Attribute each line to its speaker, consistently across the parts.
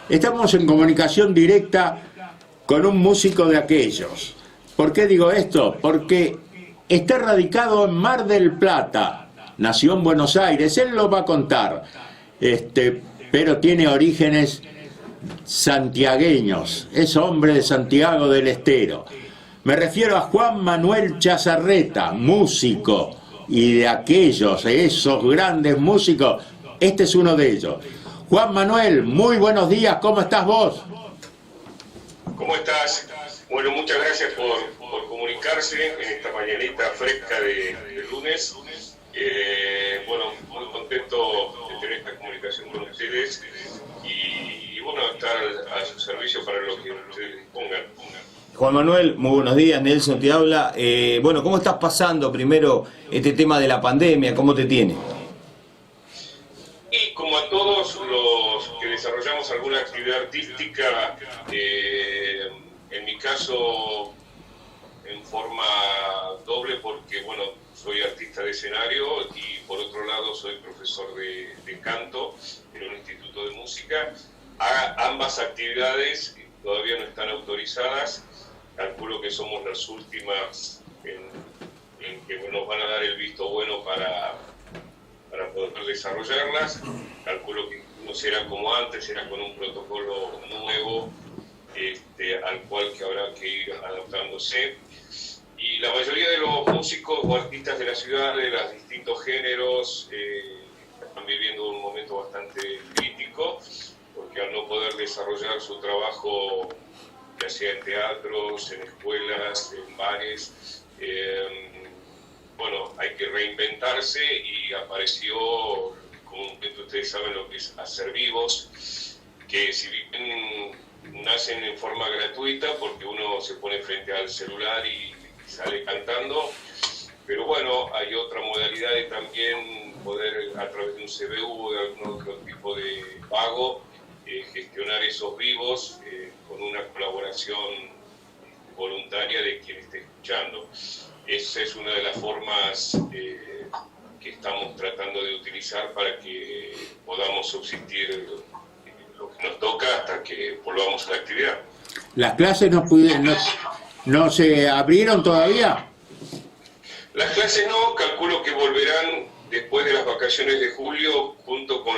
Speaker 1: Estamos en comunicación directa con un músico de aquellos. ¿Por qué digo esto? Porque está radicado en Mar del Plata, nació en Buenos Aires, él lo va a contar, pero tiene orígenes santiagueños, es hombre de Santiago del Estero. Me refiero a Juan Manuel Chazarreta, músico, y de aquellos, esos grandes músicos, este es uno de ellos. Juan Manuel, muy buenos días, ¿cómo estás vos?
Speaker 2: ¿Cómo estás? Bueno, muchas gracias por comunicarse en esta mañanita fresca de lunes. Bueno, muy contento de tener esta comunicación con ustedes y bueno, estar a su servicio para lo que ustedes dispongan.
Speaker 3: Juan Manuel, muy buenos días, Nelson te habla. Bueno, ¿cómo estás pasando primero este tema de la pandemia? ¿Cómo te tiene?
Speaker 2: Y como a todos los que desarrollamos alguna actividad artística, en mi caso en forma doble porque, bueno, soy artista de escenario y por otro lado soy profesor de canto en un instituto de música. Ambas actividades todavía no están autorizadas, calculo que somos las últimas en que nos van a dar el visto bueno para poder desarrollarlas. Calculo que no será como antes, será con un protocolo nuevo al cual que habrá que ir adaptándose. Y la mayoría de los músicos o artistas de la ciudad, de los distintos géneros, están viviendo un momento bastante crítico, porque al no poder desarrollar su trabajo, ya sea en teatros, en escuelas, en bares, bueno, hay que reinventarse y apareció, como ustedes saben, lo que es hacer vivos, que si bien nacen en forma gratuita, porque uno se pone frente al celular y sale cantando, pero bueno, hay otra modalidad de también poder a través de un CBU o de algún otro tipo de pago gestionar esos vivos con una colaboración voluntaria de quien esté escuchando. Esa es una de las formas que estamos tratando de utilizar para que podamos subsistir lo que nos toca hasta que volvamos a la actividad.
Speaker 1: ¿Las clases no se abrieron todavía?
Speaker 2: Las clases no, calculo que volverán después de las vacaciones de julio, junto con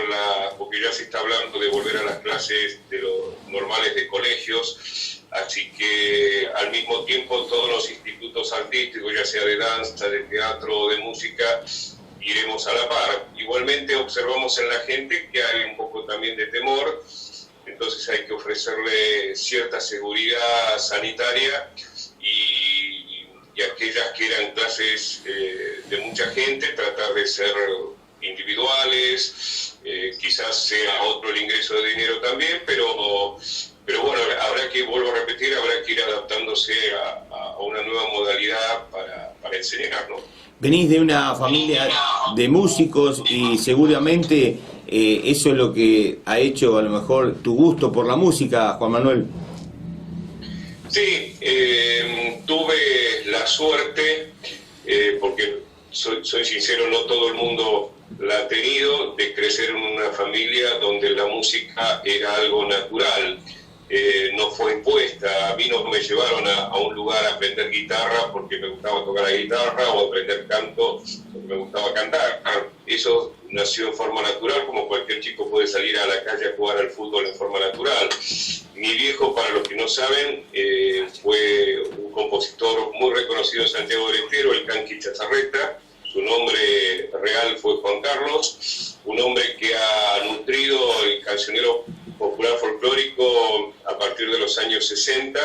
Speaker 2: porque ya se está hablando de volver a las clases de los normales de colegios, así que al mismo tiempo todos los institutos artísticos, ya sea de danza, de teatro o de música, iremos a la par. Igualmente observamos en la gente que hay un poco también de temor, entonces hay que ofrecerle cierta seguridad sanitaria y aquellas que eran clases de mucha gente, tratar de ser individuales, quizás sea otro el ingreso de dinero también, pero bueno, habrá que, vuelvo a repetir, habrá que ir adaptándose a una nueva modalidad para enseñar, ¿no?
Speaker 3: Venís de una familia de músicos y seguramente eso es lo que ha hecho a lo mejor tu gusto por la música, Juan Manuel.
Speaker 2: Sí, tuve la suerte, porque soy sincero, no todo el mundo la ha tenido, de crecer en una familia donde la música era algo natural, no fue impuesta. A mí no me llevaron a un lugar a aprender guitarra porque me gustaba tocar la guitarra o a aprender canto porque me gustaba cantar. Eso nació en forma natural, como cualquier chico puede salir a la calle a jugar al fútbol en forma natural. Mi viejo, para los que no saben, fue un compositor muy reconocido en Santiago del Estero, el Canqui Chazarreta. Su nombre real fue Juan Carlos, un hombre que ha nutrido el cancionero popular folclórico a partir de los años 60,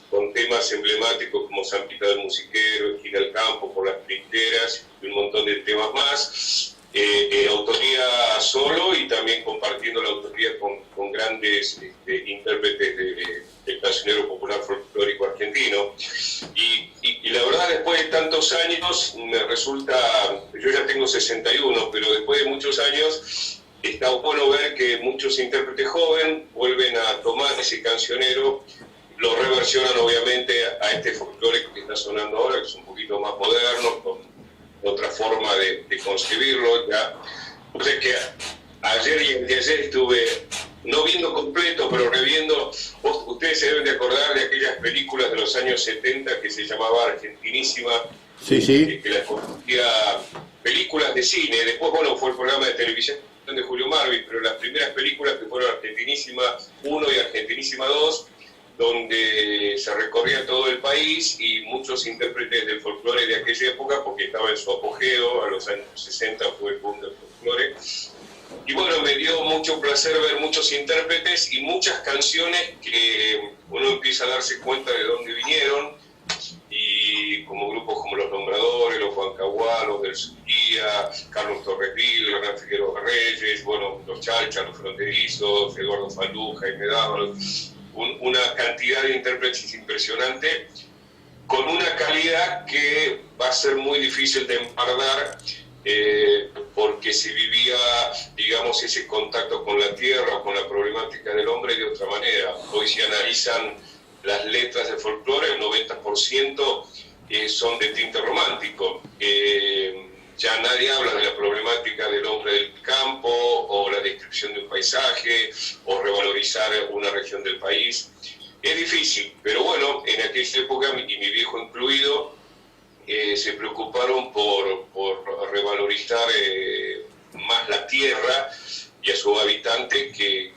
Speaker 2: con temas emblemáticos como Zampita del Musiquero, Esquina del Campo, Por las Trincheras y un montón de temas más. Autoría solo y también compartiendo la autoría con grandes intérpretes del cancionero popular folclórico argentino. Y la verdad, después de tantos años, me resulta, yo ya tengo 61, pero después de muchos años, está bueno ver que muchos intérpretes jóvenes vuelven a tomar ese cancionero, lo reversionan obviamente a este folclórico que está sonando ahora, que es un poquito más moderno, con otra forma de concebirlo. Ya. O sea que ayer y anteayer estuve no viendo completo, pero reviendo. Ustedes se deben de acordar de aquellas películas de los años 70 que se llamaba Argentinísima,
Speaker 1: Sí, sí.
Speaker 2: que las conocía películas de cine. Después, bueno, fue el programa de televisión de Julio Marvis, pero las primeras películas que fueron Argentinísima 1 y Argentinísima 2, donde se recorría todo el país y muchos intérpretes del folclore de aquella época, porque estaba en su apogeo, a los años 60 fue el boom del folclore. Y bueno, me dio mucho placer ver muchos intérpretes y muchas canciones que uno empieza a darse cuenta de dónde vinieron, y como grupos como Los Nombradores, Los Huancahuá, Los del Suquía, Carlos Torresville, Hernán Figueroa Reyes, bueno, Los Chalchas, Los Fronterizos, Eduardo Falú, Jaime Dávalos, una cantidad de intérpretes impresionante, con una calidad que va a ser muy difícil de empardar, porque se vivía, digamos, ese contacto con la tierra o con la problemática del hombre de otra manera. Hoy se analizan las letras del folclore, el 90% son de tinte romántico. Ya nadie habla de la problemática del hombre del campo, o la descripción de un paisaje, o revalorizar una región del país. Es difícil, pero bueno, en aquella época, y mi viejo incluido, se preocuparon por revalorizar más la tierra y a su habitante que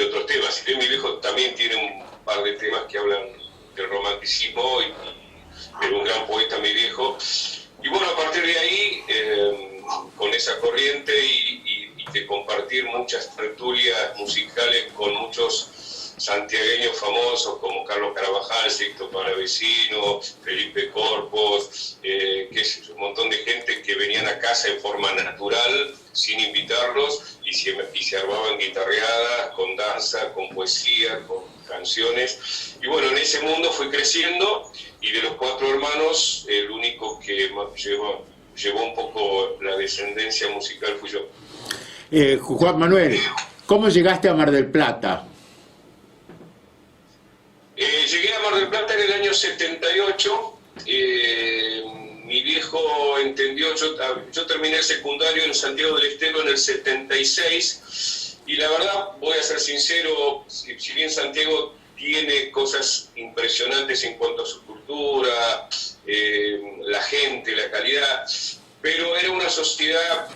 Speaker 2: otros temas. Si bien mi viejo también tiene un par de temas que hablan del romanticismo, y era un gran poeta mi viejo. Y bueno, a partir de ahí, con esa corriente y de compartir muchas tertulias musicales con muchos santiagueños famosos como Carlos Carabajal, Sixto Palavecino, Felipe Corpos, un montón de gente que venían a casa en forma natural, sin invitarlos, y se armaban guitarreadas, con danza, con poesía, con canciones. Y bueno, en ese mundo fui creciendo, y de los 4 hermanos, el único que llevó un poco la descendencia musical fui yo.
Speaker 1: Juan Manuel, ¿cómo llegaste a Mar del Plata?
Speaker 2: Llegué a Mar del Plata en el año 78. Mi viejo entendió, yo terminé el secundario en Santiago del Estero en el 76, y la verdad, voy a ser sincero, si bien Santiago tiene cosas impresionantes en cuanto a su cultura, la gente, la calidad, pero era una sociedad,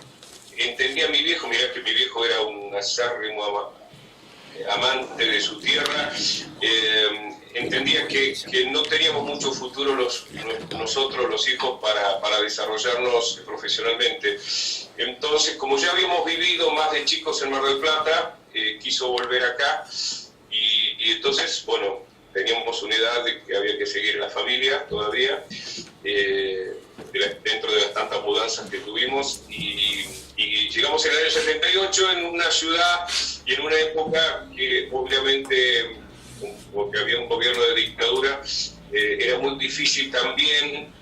Speaker 2: entendía mi viejo, mirá que mi viejo era un acérrimo amante de su tierra, entendía que no teníamos mucho futuro nosotros los hijos para desarrollarnos profesionalmente. Entonces, como ya habíamos vivido más de chicos en Mar del Plata, quiso volver acá, y entonces, bueno, teníamos una edad de que había que seguir en la familia todavía, dentro de las tantas mudanzas que tuvimos, y llegamos en el año 78 en una ciudad y en una época que obviamente, porque había un gobierno de dictadura, era muy difícil también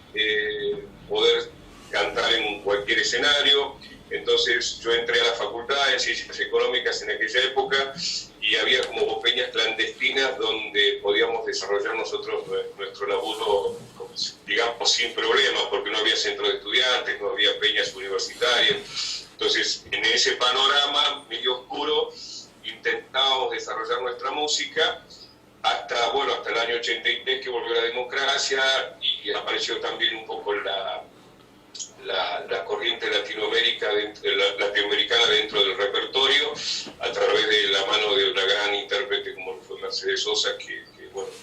Speaker 2: poder cantar en cualquier escenario. Entonces yo entré a la Facultad de Ciencias Económicas en aquella época, y había como peñas clandestinas donde podíamos desarrollar nosotros nuestro laburo, digamos, sin problemas, porque no había centro de estudiantes, no había peñas universitarias. Entonces, en ese panorama medio oscuro, intentábamos desarrollar nuestra música hasta el año 83, que volvió la democracia y apareció también un poco la corriente latinoamericana dentro del repertorio, a través de la mano de una gran intérprete como fue Mercedes Sosa, que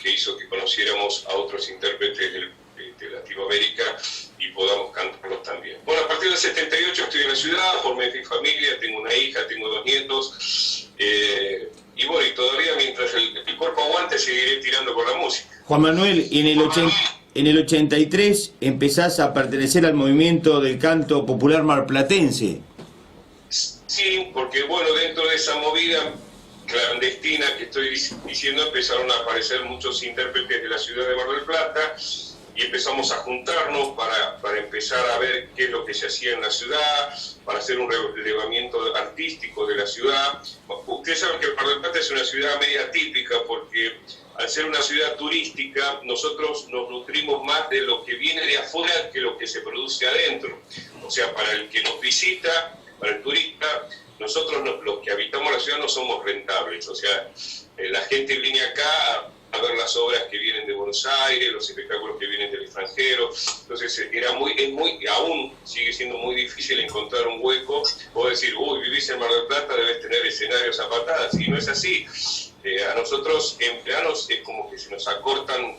Speaker 2: hizo que conociéramos a otros intérpretes de Latinoamérica y podamos cantarlos también. Bueno, a partir del 78 estoy en la ciudad, formé mi familia, tengo una hija, tengo 2 nietos, y bueno, y todavía mientras el cuerpo aguante seguiré tirando por la música.
Speaker 3: Juan Manuel, y en el 83 empezás a pertenecer al movimiento del canto popular marplatense.
Speaker 2: Sí, porque bueno, dentro de esa movida clandestina que estoy diciendo, empezaron a aparecer muchos intérpretes de la ciudad de Mar del Plata, y empezamos a juntarnos para empezar a ver qué es lo que se hacía en la ciudad, para hacer un relevamiento artístico de la ciudad. Ustedes saben que Mar del Plata es una ciudad media típica, porque al ser una ciudad turística, nosotros nos nutrimos más de lo que viene de afuera que lo que se produce adentro. O sea, para el que nos visita, para el turista, nosotros los que habitamos la ciudad no somos rentables, o sea, la gente viene acá a ver las obras que vienen de Buenos Aires, los espectáculos que vienen del extranjero, entonces aún sigue siendo muy difícil encontrar un hueco, o decir, uy, vivís en Mar del Plata, debes tener escenarios a patadas, y no es así. A nosotros en planos es como que se nos acortan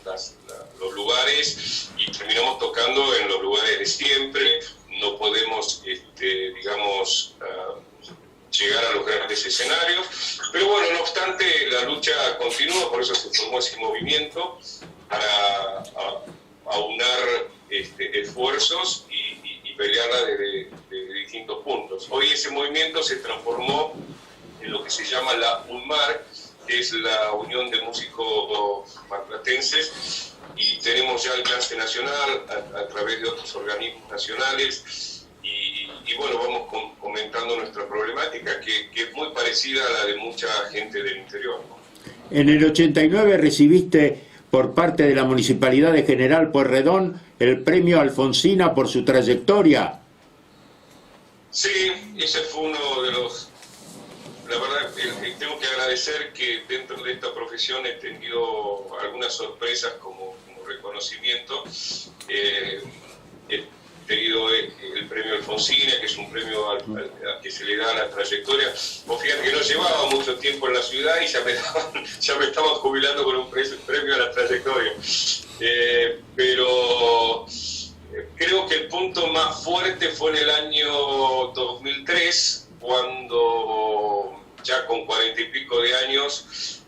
Speaker 2: los lugares y terminamos tocando en los lugares de siempre, no podemos, digamos, llegar a los grandes escenarios, pero bueno, no obstante, la lucha continúa, por eso se formó ese movimiento para aunar esfuerzos y pelearla desde distintos puntos. Hoy ese movimiento se transformó en lo que se llama la UNMAR, que es la Unión de Músicos Marplatenses, y tenemos ya alcance nacional a través de otros organismos nacionales. Y bueno, vamos comentando nuestra problemática, que es muy parecida a la de mucha gente del interior.
Speaker 1: En el 89 recibiste por parte de la Municipalidad de General Pueyrredón el premio Alfonsina por su trayectoria.
Speaker 2: Sí, ese fue uno de los... La verdad, tengo que agradecer que dentro de esta profesión he tenido algunas sorpresas como reconocimiento. He tenido el premio Alfonsina, que es un premio al que se le da a la trayectoria. Vos fíjate que no llevaba mucho tiempo en la ciudad y ya me estaban jubilando con un premio a la trayectoria. Pero creo que el punto más fuerte fue en el año 2003, cuando ya con 40 y pico de años,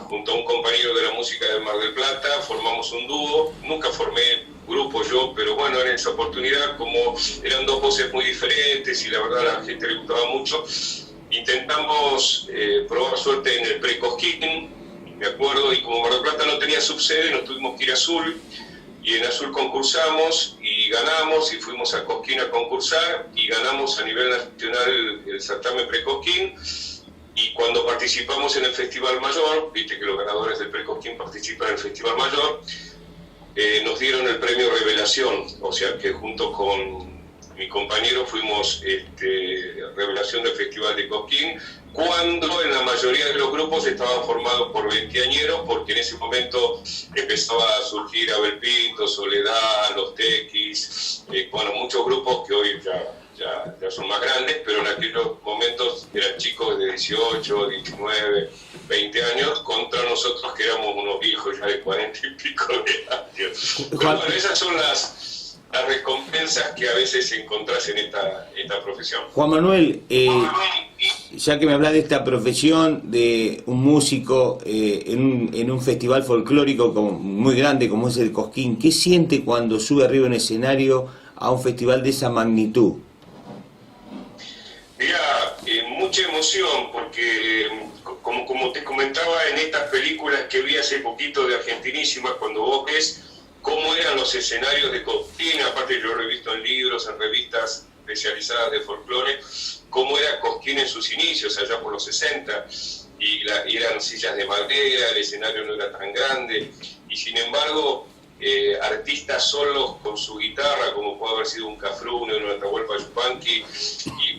Speaker 2: junto a un compañero de la música de Mar del Plata, formamos un dúo. Nunca formé grupo yo, pero bueno, en esa oportunidad, como eran dos voces muy diferentes y la verdad a la gente le gustaba mucho, intentamos probar suerte en el Pre-Cosquín, me acuerdo, y como Mar del Plata no tenía subsede, nos tuvimos que ir a Azul, y en Azul concursamos y ganamos, y fuimos a Cosquín a concursar y ganamos a nivel nacional el certamen Pre-Cosquín. Y cuando participamos en el Festival Mayor, viste que los ganadores del Pre-Cosquín participan en el Festival Mayor, nos dieron el premio Revelación, o sea que junto con mi compañero fuimos Revelación del Festival de Cosquín, cuando en la mayoría de los grupos estaban formados por veinteañeros, porque en ese momento empezaba a surgir Abel Pinto, Soledad, Los Tequis, bueno, muchos grupos que hoy ya son más grandes, pero en aquellos momentos eran chicos de 18, 19, 20 años, contra nosotros que éramos unos viejos ya de 40 y pico de años. Pero bueno, esas son las recompensas que a veces encontrás en esta profesión.
Speaker 3: Juan Manuel, ya que me hablas de esta profesión, de un músico en un festival folclórico muy grande como es el Cosquín, ¿qué siente cuando sube arriba en escenario a un festival de esa magnitud?
Speaker 2: Mirá, mucha emoción, porque como te comentaba en estas películas que vi hace poquito de Argentinísima, cuando vos ves cómo eran los escenarios de Cosquín, aparte yo lo he visto en libros, en revistas especializadas de folclore, cómo era Cosquín en sus inicios, allá por los 60, y eran sillas de madera, el escenario no era tan grande, y sin embargo, artistas solos con su guitarra, como puede haber sido un Cafrune, un Atahualpa Yupanqui,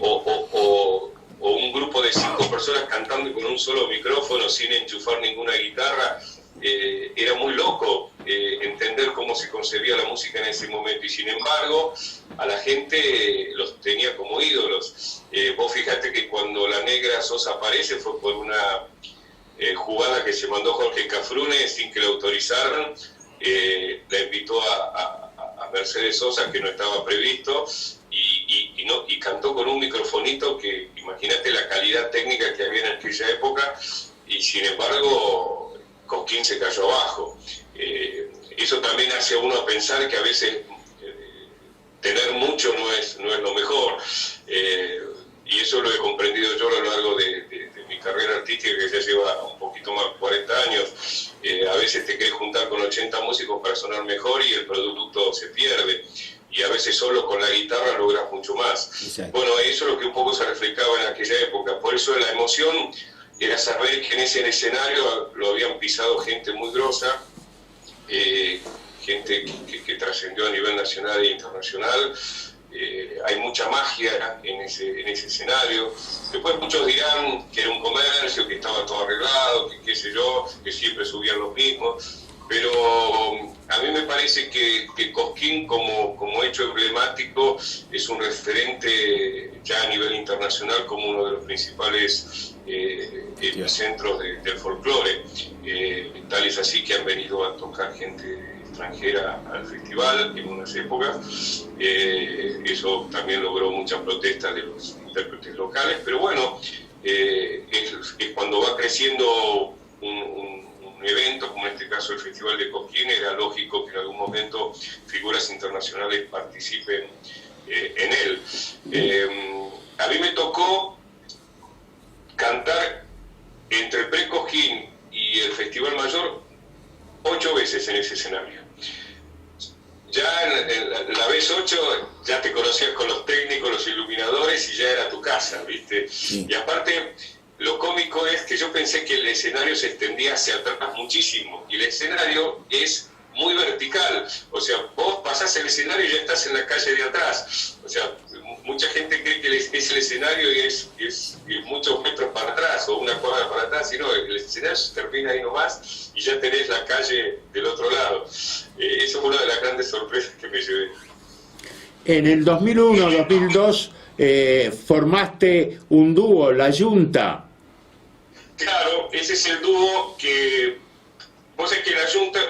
Speaker 2: o un grupo de 5 personas cantando con un solo micrófono sin enchufar ninguna guitarra, era muy loco entender cómo se concebía la música en ese momento, y sin embargo a la gente los tenía como ídolos. Vos fijate que cuando la Negra Sosa aparece fue por una jugada que se mandó Jorge Cafrune sin que le autorizaran. La invitó a Mercedes Sosa, que no estaba previsto, y cantó con un microfonito que, imagínate la calidad técnica que había en aquella época, y sin embargo Cosquín se cayó abajo. Eso también hace a uno pensar que a veces tener mucho no es lo mejor, y eso lo he comprendido yo a lo largo de mi carrera artística, que ya lleva un poquito más de 40 años. A veces te querés juntar con 80 músicos para sonar mejor y el producto se pierde, y a veces solo con la guitarra logras mucho más. Exacto. Bueno, eso es lo que un poco se reflejaba en aquella época, por eso la emoción era saber que en ese escenario lo habían pisado gente muy grosa, gente que trascendió a nivel nacional e internacional, hay mucha magia en ese escenario. Después muchos dirán que era un comercio, que estaba todo arreglado, que qué sé yo, que siempre subían los mismos, pero a mí me parece que Cosquín como hecho emblemático es un referente ya a nivel internacional como uno de los principales centros del folclore. Tal es así que han venido a tocar gente extranjera al festival en unas épocas. Eso también logró mucha protesta de los intérpretes locales, pero bueno, es cuando va creciendo un evento, como en este caso el Festival de Cosquín, era lógico que en algún momento figuras internacionales participen en él. A mí me tocó cantar entre el Pre-Cosquín y el Festival Mayor 8 veces en ese escenario. Ya en la vez 8 ya te conocías con los técnicos, los iluminadores y ya era tu casa, ¿viste? Sí. Y aparte, lo cómico es que yo pensé que el escenario se extendía hacia atrás muchísimo, y el escenario es muy vertical, o sea, vos pasás el escenario y ya estás en la calle de atrás, o sea, mucha gente cree que es el escenario y es muchos metros para atrás o una cuadra para atrás, y no, el escenario se termina ahí nomás y ya tenés la calle del otro lado. Eso fue una de las grandes sorpresas que me llevé.
Speaker 1: En el 2001-2002 formaste un dúo, La Yunta.
Speaker 2: Claro, ese es el dúo que... Vos sabés que La Yunta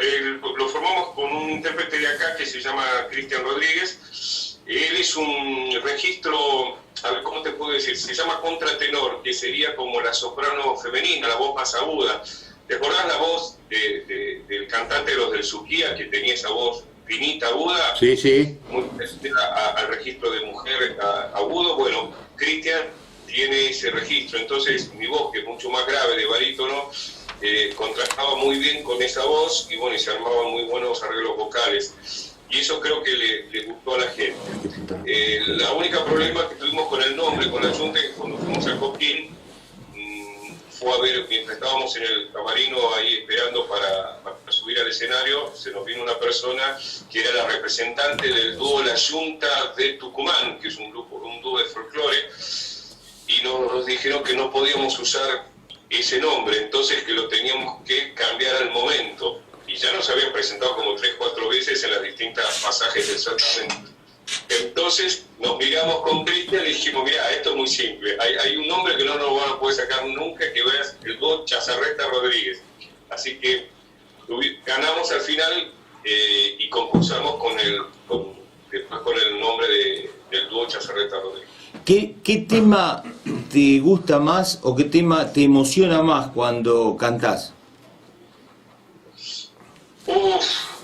Speaker 2: lo formamos con un intérprete de acá que se llama Cristian Rodríguez. Él es un registro, a ver, ¿cómo te puedo decir? Se llama contratenor, que sería como la soprano femenina, la voz más aguda. ¿Te acordás la voz del cantante de los del Suquía, que tenía esa voz finita, aguda?
Speaker 1: Sí, sí.
Speaker 2: Muy parecida al registro de mujer agudo. Bueno, Cristian tiene ese registro, entonces mi voz, que es mucho más grave, de barítono, contrastaba muy bien con esa voz, y bueno, y se armaban muy buenos arreglos vocales. Y eso creo que le gustó a la gente. La única problema que tuvimos con el nombre, con La Yunta, que cuando fuimos al Cosquín, fue a ver, mientras estábamos en el camarino ahí esperando para subir al escenario, se nos vino una persona que era la representante del dúo La Yunta de Tucumán, que es un dúo de folclore, y nos dijeron que no podíamos usar ese nombre, entonces que lo teníamos que cambiar al momento. Y ya nos habían presentado como 3-4 veces en las distintas pasajes del certamen. Entonces nos miramos con Cristian y dijimos, mira, esto es muy simple, hay un nombre que no nos van a poder sacar nunca, que veas el dúo Chazarreta Rodríguez. Así que ganamos al final y concursamos con el nombre del dúo Chazarreta Rodríguez.
Speaker 3: ¿Qué tema te gusta más o qué tema te emociona más cuando cantás?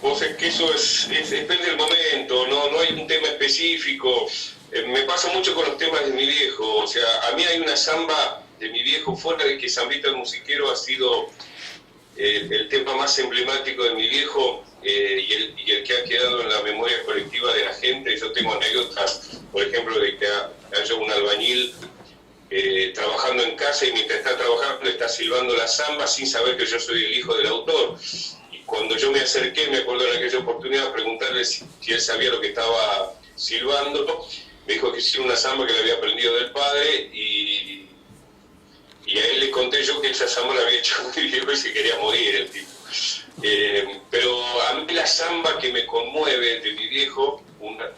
Speaker 2: Vos es que eso depende del momento, no hay un tema específico. Me pasa mucho con los temas de mi viejo, o sea, a mí hay una samba de mi viejo, fuera de que Zambita el Musiquero ha sido el tema más emblemático de mi viejo y el que ha quedado en la memoria colectiva de la gente. Yo tengo anécdotas, por ejemplo, de que haya un albañil trabajando en casa y mientras está trabajando está silbando la samba sin saber que yo soy el hijo del autor. Cuando yo me acerqué, me acuerdo en aquella oportunidad, a preguntarle si él sabía lo que estaba silbando, me dijo que sí, una samba que le había aprendido del padre, y a él le conté yo que esa samba la había hecho muy viejo y se quería morir el tipo. Pero a mí la samba que me conmueve de mi viejo,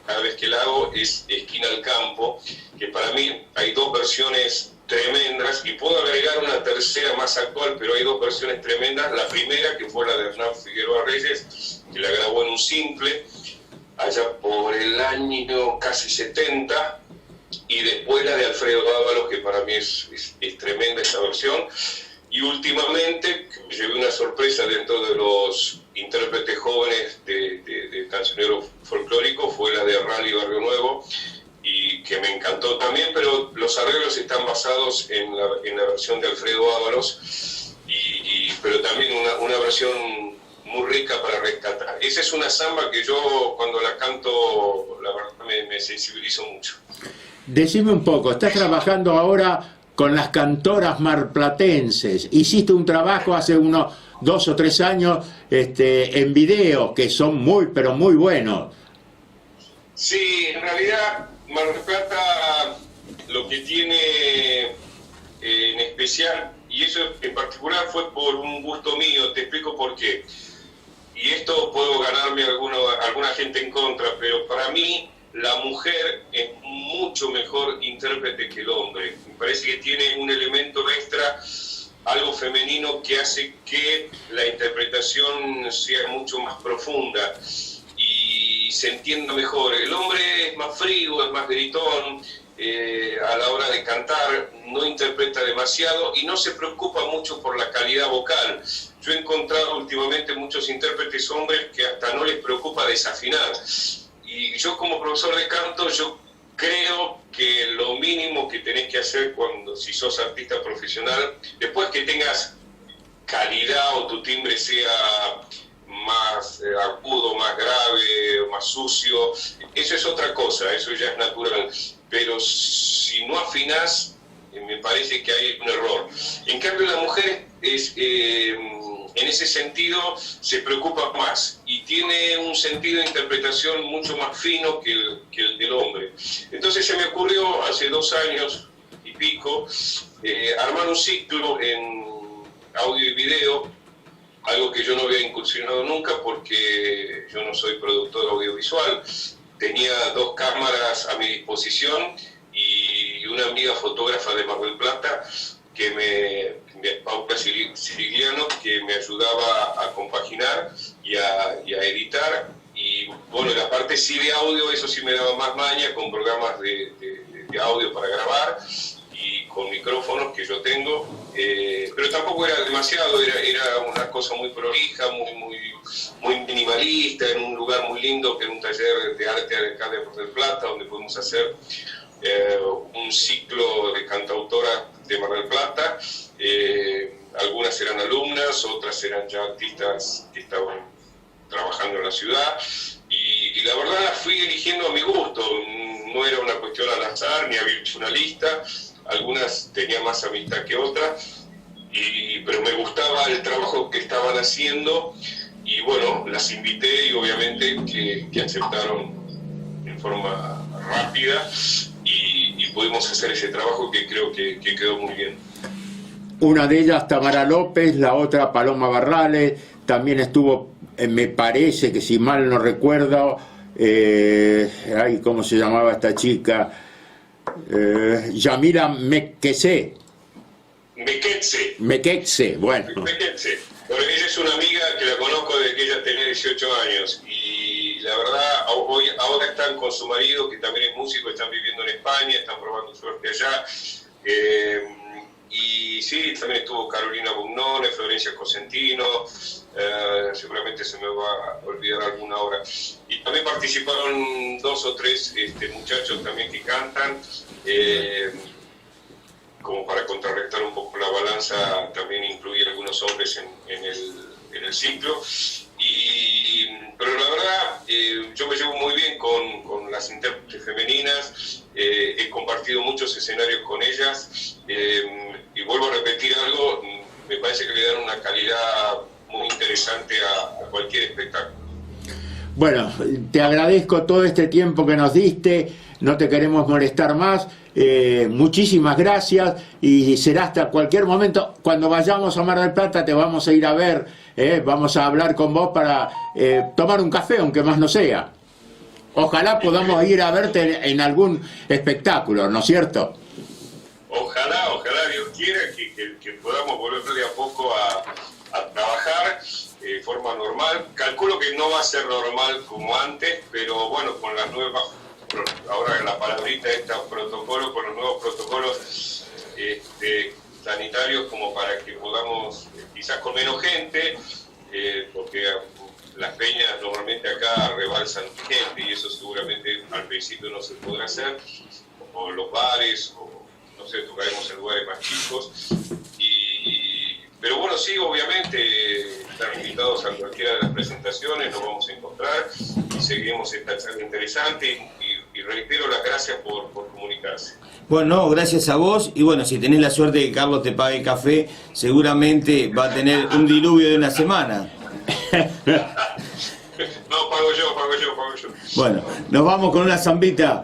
Speaker 2: cada vez que la hago, es Esquina al Campo, que para mí hay dos versiones tremendas, y puedo agregar una tercera más actual, pero hay dos versiones tremendas. La primera, que fue la de Hernán Figueroa Reyes, que la grabó en un simple allá por el año casi 70, y después la de Alfredo Ábalos, que para mí es tremenda esa versión. Y últimamente me llevé una sorpresa dentro de los intérpretes jóvenes de cancionero folclórico, fue la de Rally Barrio Nuevo, y que me encantó también, pero los arreglos están basados en la versión de Alfredo Ábalos, pero también una versión muy rica para rescatar. Esa es una samba que yo cuando la canto, la verdad me sensibilizo mucho.
Speaker 1: Decime un poco, estás trabajando ahora con las cantoras marplatenses. Hiciste un trabajo hace unos 2 o 3 años en video, que son muy, pero muy buenos.
Speaker 2: Sí, en realidad Mar del Plata lo que tiene en especial, y eso en particular fue por un gusto mío, te explico por qué. Y esto puedo ganarme alguna gente en contra, pero para mí la mujer es mucho mejor intérprete que el hombre. Me parece que tiene un elemento extra, algo femenino que hace que la interpretación sea mucho más profunda y se entienda mejor. El hombre es más frío, es más gritón, a la hora de cantar no interpreta demasiado y no se preocupa mucho por la calidad vocal. Yo he encontrado últimamente muchos intérpretes hombres que hasta no les preocupa desafinar. Y yo como profesor de canto, yo creo que lo mínimo que tenés que hacer si sos artista profesional, después que tengas calidad o tu timbre sea más agudo, más grave, más sucio, eso es otra cosa, eso ya es natural. Pero si no afinás, me parece que hay un error. En cambio, la mujer en ese sentido se preocupa más y tiene un sentido de interpretación mucho más fino que el del hombre. Entonces se me ocurrió hace 2 años y pico armar un ciclo en audio y video, algo que yo no había incursionado nunca porque yo no soy productor audiovisual. Tenía 2 cámaras a mi disposición y una amiga fotógrafa de Mar del Plata, Paula Sirigliano, que me ayudaba a compaginar y a editar. Y bueno, la parte sí de audio, eso sí me daba más maña, con programas de audio para grabar y con micrófonos que yo tengo, pero tampoco era demasiado, era una cosa muy prolija, muy minimalista, en un lugar muy lindo, que era un taller de arte acá de Mar del Plata, donde pudimos hacer un ciclo de cantautora de Mar del Plata. Algunas eran alumnas, otras eran ya artistas que estaban trabajando en la ciudad, y la verdad las fui eligiendo a mi gusto, no era una cuestión al azar, ni había hecho una lista. Algunas tenían más amistad que otras, pero me gustaba el trabajo que estaban haciendo, y bueno, las invité y obviamente que aceptaron en forma rápida y pudimos hacer ese trabajo que creo que quedó muy bien.
Speaker 1: Una de ellas, Tamara López, la otra, Paloma Barrales, también estuvo, me parece que si mal no recuerdo, ¿cómo se llamaba esta chica? Yamila Mequetse, bueno.
Speaker 2: Mequetse. Porque ella es una amiga que la conozco desde que ella tenía 18 años y la verdad ahora están con su marido, que también es músico, están viviendo en España, están probando suerte allá. Y sí, también estuvo Carolina Bugnone, Florencia Cosentino, seguramente se me va a olvidar alguna hora. Y también participaron 2 o 3 muchachos también que cantan, como para contrarrestar un poco la balanza, también incluir algunos hombres en el ciclo. Pero la verdad, yo me llevo muy bien con las intérpretes femeninas, he compartido muchos escenarios con ellas, y vuelvo a repetir algo, me parece que le dan una calidad muy interesante a cualquier espectáculo.
Speaker 1: Bueno, te agradezco todo este tiempo que nos diste, no te queremos molestar más, muchísimas gracias, y será hasta cualquier momento. Cuando vayamos a Mar del Plata te vamos a ir a ver, vamos a hablar con vos para tomar un café, aunque más no sea. Ojalá podamos ir a verte en algún espectáculo, ¿no es cierto?
Speaker 2: Ojalá Dios quiera que podamos volver de a poco a trabajar de forma normal. Calculo que no va a ser normal como antes, pero bueno, con las nuevas, ahora la palabrita esta, protocolo, con los nuevos protocolos sanitarios, como para que podamos, quizás con menos gente, porque las peñas normalmente acá rebalsan gente y eso seguramente al principio no se podrá hacer, o los bares, o no sé, tocaremos en lugares más chicos. Pero bueno, sí, obviamente están invitados a cualquiera de las presentaciones, nos vamos a encontrar y seguiremos esta charla interesante, y reitero las gracias por comunicarse.
Speaker 3: Bueno, no, gracias a vos, y bueno, si tenés la suerte de que Carlos te pague café, seguramente va a tener un diluvio de una semana.
Speaker 2: No, pago yo.
Speaker 3: Bueno, nos vamos con una zambita.